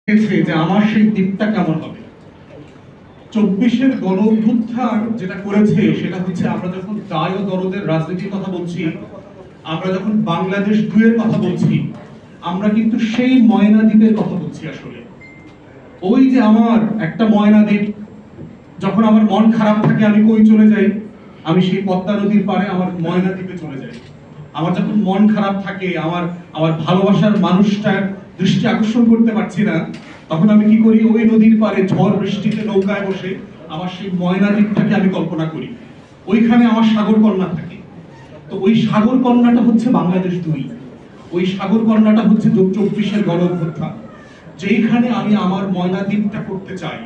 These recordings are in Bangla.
যে আমার সেই দিকটা কেমন হবে। 24-এর গণ অভ্যুত্থান যেটা করেছে সেটা হচ্ছে আমরা যখন দায় ও দরদের রাজনীতির কথা বলছি, আমরা যখন বাংলাদেশ 2-এর কথা বলছি, আমরা কিন্তু সেই ময়না দ্বীপের কথা বলছি। আসলে ওই যে আমার একটা ময়না দ্বীপ, যখন আমার মন খারাপ থাকে আমি কই চলে যাই? আমি সেই পদ্মা নদীর পাড়ে আমার ময়না দ্বীপে চলে যাই। আমার যখন মন খারাপ থাকে, আমার ভালোবাসার মানুষটার দৃষ্টি আকর্ষণ করতে পারছি না, তখন আমি কি করি? ওই নদীর পাড়ে ঝড় বৃষ্টিতে নৌকায় বসে আমার সেই ময়না দ্বীপটাকে আমি কল্পনা করি। ওইখানে আমার সাগর কন্যা থাকে। তো ওই সাগর কন্যাটা হচ্ছে বাংলাদেশ 2। ওই সাগর কন্যাটা হচ্ছে 24-এর গণ অভ্যুত্থান, যেইখানে আমি আমার ময়না দ্বীপটা করতে চাই।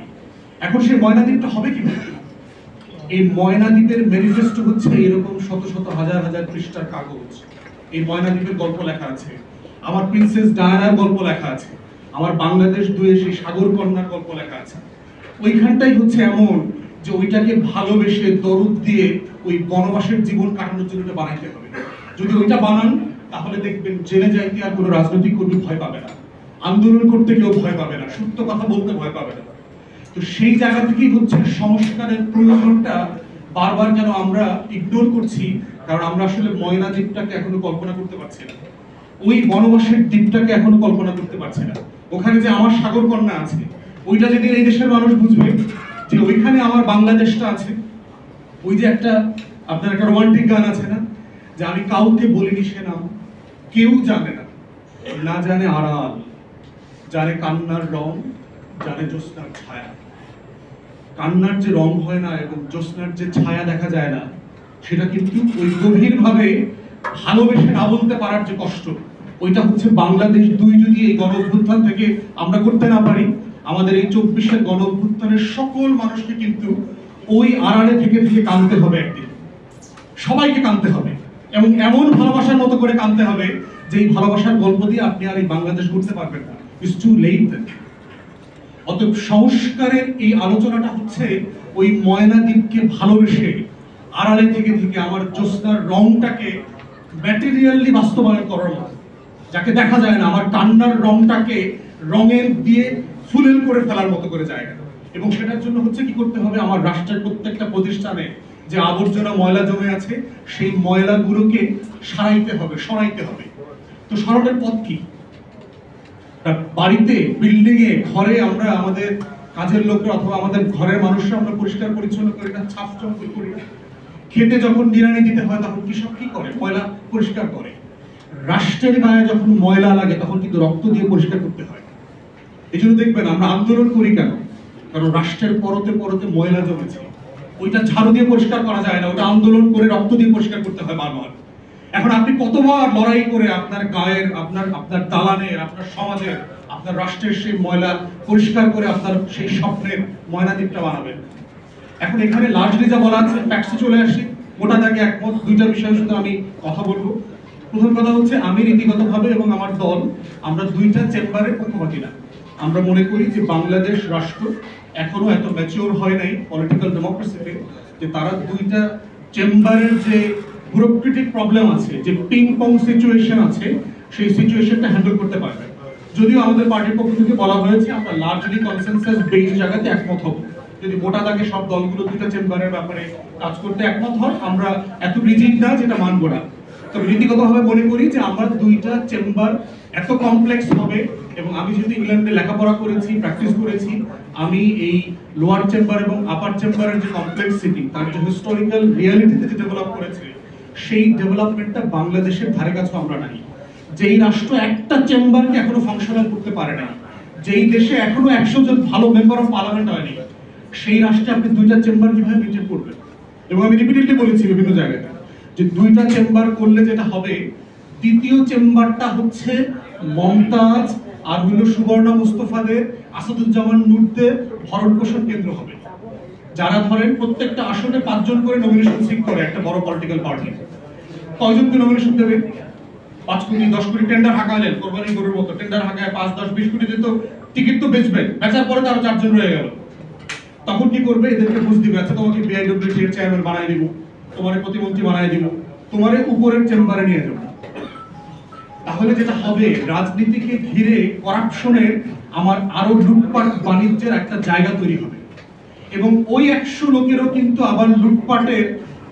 এখন সেই ময়না দ্বীপটা হবে কিভাবে? এই ময়না দ্বীপের ম্যানিফেস্টো হচ্ছে এরকম শত শত হাজার হাজার পৃষ্ঠার কাগজ। এই ময়না দ্বীপের গল্প লেখা আছে, আমার প্রিন্সেস ডায়ানার গল্প লেখা আছে, আমার বাংলাদেশ 2-এ সেই সাগর কন্যার গল্প লেখা আছে। ওইখানটাই হচ্ছে এমন যে ওইটাকে ভালোবেসে দরদ দিয়ে ওই বনবাসের জীবন কাটানোর জন্য এটা বানাইতে হবে। যদি ওইটা বানান, তাহলে দেখবেন জেলে যাইতে আর কোনো রাজনৈতিক কর্মী ভয় পাবে না, আন্দোলন করতে কেউ ভয় পাবে না, সত্য কথা বলতে ভয় পাবে না। তো সেই জায়গা থেকেই হচ্ছে সংস্কারের প্রয়োজনটা বারবার যেন আমরা ইগনোর করছি, কারণ আমরা আসলে ময়না দ্বীপটাকে এখনো কল্পনা করতে পারছি না, ওই বনবাসের দ্বীপটাকে এখনো কল্পনা করতে পারছি না। ওখানে যে আমার সাগর কন্যা আছে, ওইটা যেদিন এই দেশের মানুষ বুঝবে যে ওইখানে আমার বাংলাদেশটা আছে। ওই যে একটা আপনার একটা রোমান্টিক গান আছে না, যে আমি কাউকে বলিনি সে নাম, কেউ জানে না, না জানে আড়াল, জানে কান্নার রং, জানে জ্যোৎস্নার ছায়া। কান্নার যে রং হয় না এবং জ্যোৎস্নার যে ছায়া দেখা যায় না, সেটা কিন্তু ওই গভীরভাবে ভালোবেসে না বলতে পারার যে কষ্ট, ওইটা হচ্ছে বাংলাদেশ 2 যদি এই গণ অভ্যুত্থান থেকে আমরা করতে না পারি, আমাদের এই 24-এর গণ অভ্যুত্থানের সকল মানুষকে কিন্তু ওই আড়ালে থেকে থেকে কাঁদতে হবে একদিন। সবাইকে কাঁদতে হবে এবং এমন ভালোবাসার মতো করে কাঁদতে হবে যে এই ভালোবাসার গল্প দিয়ে আপনি আর এই বাংলাদেশ করতে পারবেন না। ইটস টু লেট দেন। অতএব সংস্কারের এই আলোচনাটা হচ্ছে ওই ময়না দ্বীপকে ভালোবেসে আড়ালে থেকে থেকে আমার জ্যোৎস্নার রংটাকে ম্যাটেরিয়ালি বাস্তবায়ন করার মতো, যাকে দেখা যায় না, আমার কান্নার রংটাকে রঙের দিয়ে ফুলেল করে ফেলার মতো করে জায়গা। এবং সেটার জন্য হচ্ছে কি করতে হবে? আমার রাষ্ট্রের প্রত্যেকটা প্রতিষ্ঠানে যে আবর্জনা ময়লা জমে আছে, সেই ময়লাগুলোকে সারাইতে হবে, সরাইতে হবে। তো সরানোর পথ কি? বাড়িতে, বিল্ডিং এ, ঘরে আমরা আমাদের কাজের লোকরা অথবা আমাদের ঘরের মানুষরা আমরা পরিষ্কার পরিচ্ছন্ন করে এটা ছাপ চকচক করি। খেতে যখন নিড়ানি দিতে হয় তখন কৃষক কি করে? ময়লা পরিষ্কার করে। রাষ্ট্রের গায়ে যখন ময়লা লাগে তখন কিন্তু রক্ত দিয়ে পরিষ্কার করতে হয়। এই জন্য দেখবেন আমরা আন্দোলন করি কেন? কারণ রাষ্ট্রের পরতে পরতে ময়লা জমেছে, ওইটা ঝাড়ু দিয়ে পরিষ্কার করা যায় না, ওটা আন্দোলন করে রক্ত দিয়ে পরিষ্কার করতে হয় বারবার। এখন আপনি কতবার লড়াই করে আপনার গায়ের, আপনার দালানের, আপনার সমাজের, আপনার রাষ্ট্রের সেই ময়লা পরিষ্কার করে আপনার সেই স্বপ্নের ময়না দ্বীপটা বানাবেন? এখন এখানে লার্জলি যা বলা আছে, ফ্যাক্টসে চলে আসি, মোটা দাগে একমত। দুইটা বিষয় শুধু আমি কথা বলবো। প্রথম কথা হচ্ছে, আমি নীতিগতভাবে এবং আমার দল, আমরা দুইটা চেম্বারের পক্ষপাতী না। আমরা মনে করি যে বাংলাদেশ রাষ্ট্র এখনো এত ম্যাচিওর হয় নাই পলিটিক্যাল ডেমোক্রেসিতে, যে তারা দুইটা চেম্বারের যে ব্যুরোক্রেটিক প্রবলেম আছে, যে পিং পং সিচুয়েশন আছে, সেই সিচুয়েশনটা হ্যান্ডেল করতে পারবে। যদিও আমাদের পার্টির পক্ষ থেকে বলা হয়েছে আমরা লার্জলি কনসেনসাস বেসড জায়গাতে একমত হব। যদি মোটা দাগে সব দলগুলো দুইটা চেম্বারের ব্যাপারে কাজ করতে একমত হয়, আমরা এত রিজিড না যেটা মানব না। তবে নীতিগতভাবে মনে করি যে আমরা দুইটা চেম্বার এত কমপ্লেক্স হবে, এবং আমি যেহেতু ইংল্যান্ডে লেখাপড়া করেছি, প্র্যাকটিস করেছি, আমি এই লোয়ার চেম্বার এবং আপার চেম্বারের যে কমপ্লেক্সিটি, তার যে হিস্টোরিক্যাল রিয়ালিটিতে যে ডেভেলপ করেছে, সেই ডেভেলপমেন্টটা বাংলাদেশের ধারে কাছে আমরা নাই। যেই রাষ্ট্র একটা চেম্বারকে এখনো ফাংশনাল করতে পারে না, যেই দেশে এখনো 100 জন ভালো মেম্বার অফ পার্লামেন্ট হয়নি, সেই রাষ্ট্রে আপনি দুইটা চেম্বার কিভাবে মেনটেন করবেন? এবং আমি রিপিটেডলি বলেছি বিভিন্ন জায়গায় যে দুইটা চেম্বার করলে যেটা হবে, দ্বিতীয় চেম্বারটা হচ্ছে মমতাজ আর সুবর্ণা মুস্তফাদের, আসাদুজ্জামান নূরদের ভরণ পোষণ কেন্দ্র হবে। যারা ধরেন প্রত্যেকটা আসনে 5 জন করে নমিনেশন সিক করে একটা বড় পলিটিক্যাল পার্টি, কয়জনকে নমিনেশন দেবে? 5 কোটি 10 কোটি টেন্ডার হাঁকালেন, কোরবানি গরুর মতো টেন্ডার হাঁকায় 5, 10, 20 কোটি দিত, টিকিট তো বেচবেন, বেচার পরে তারা 4 জন রয়ে গেল। তখন কি করবে? এদেরকে বুঝ দিবে, আচ্ছা তোমাকে বিআইডব্লিউটি এর চেয়ারম্যান বানাই দিব, তোমারে প্রতিমন্ত্রী বানাই দিব, তোমারে উপরের চেম্বারে নিয়ে যাবো। তাহলে যেটা হবে, রাজনীতিকে ঘিরে করাপশনের আমার আরো লুটপাট বাণিজ্যের একটা জায়গা তৈরি হবে, এবং ওই 100 লোকেরও কিন্তু আবার লুটপাটের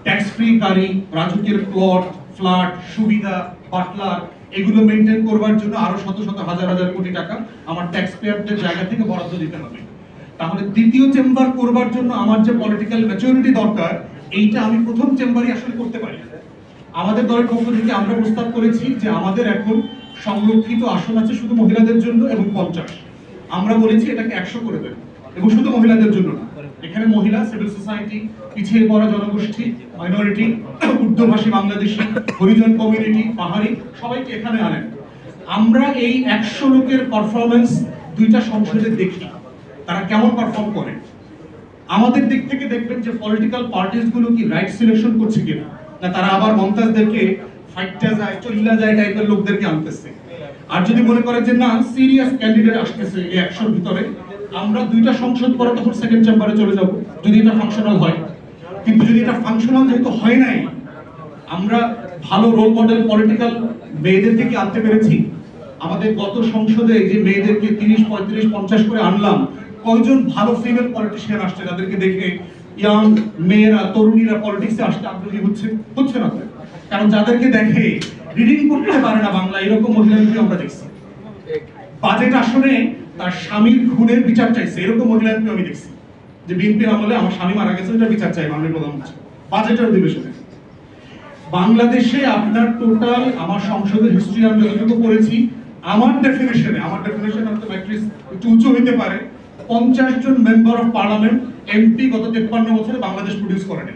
ট্যাক্স ফ্রি গাড়ি, রাজুকের প্লট, ফ্ল্যাট, সুবিধা, বাটলার এগুলো মেনটেন করবার জন্য আরো শত শত হাজার হাজার কোটি টাকা আমার ট্যাক্স পেয়ারদের জায়গা থেকে বরাদ্দ দিতে হবে। তাহলে দ্বিতীয় চেম্বার করবার জন্য আমার যে পলিটিক্যাল ম্যাচুরিটি দরকার, এইটা আমি প্রথম চেম্বারই আসলে করতে পারি। আমাদের দলের পক্ষ থেকে আমরা প্রস্তাব করেছি যে আমাদের এখন সংরক্ষিত আসন আছে শুধু মহিলাদের জন্য এবং 50, আমরা বলেছি এটাকে 100 করে দেব, এবং শুধু মহিলাদের জন্য না, এখানে মহিলা, সিভিল সোসাইটি, পিছিয়ে পড়া জনগোষ্ঠী, মাইনরিটি, উর্দুভাষী বাংলাদেশি, হরিজন কমিউনিটি, পাহাড়ি সবাইকে এখানে আনেন। আমরা এই 100 লোকের পারফরমেন্স দুইটা সংসদে দেখি তারা কেমন পারফর্ম করে। আমাদের দিক থেকে দেখবেন যে পলিটিক্যাল পার্টিস গুলো কি রাইট সিলেকশন করছে কিনা, না তারা আবার মমতাজদেরকে ফাইটটা যায় চল্লা যায় টাইপের লোকদেরকে আনতেছে। আর যদি মনে করে যে না সিরিয়াস ক্যান্ডিডেট আসতেছে এই 100 ভিতরে, আমরা দুইটা সংসদ পরে তখন সেকেন্ড চেম্বারে চলে যাব যদি এটা ফাংশনাল হয়। কিন্তু যদি এটা ফাংশনাল যেহেতু হয় নাই, আমরা ভালো রোল মডেল পলিটিক্যাল মেয়েদের থেকে আনতে পেরেছি। আমাদের গত সংসদে যে মেয়েদেরকে 30, 35, 50 করে আনলাম, কয়জন ভালো ফিমেল পলিটিশিয়ান আসছে যাদেরকে দেখে ইয়াং মেয়েরা, তরুণীরা পলিটিক্সে আসতে আগ্রহী হচ্ছে না। কারণ যাদেরকে দেখে রিডিং করতে পারে না বাংলা, এরকম মহিলাদেরকে আমরা দেখছি। বাজেট আসনে তার স্বামীর খুনের বিচার চাইছে, এরকম মহিলাদেরকে আমি দেখছি যে বিএনপির আমলে আমার স্বামী মারা গেছে, এটা বিচার চাই মাননীয় প্রধানমন্ত্রী বাজেটের অধিবেশনে। বাংলাদেশে আপনার টোটাল আমার সংসদের হিস্ট্রি আমি যতটুকু পড়েছি, আমার ডেফিনেশনে হয়তো ম্যাট্রিক্স একটু উঁচু হইতে পারে, 50 জন মেম্বার অফ পার্লামেন্ট, এমপি গত 53 বছরে বাংলাদেশ প্রডিউস করেনি।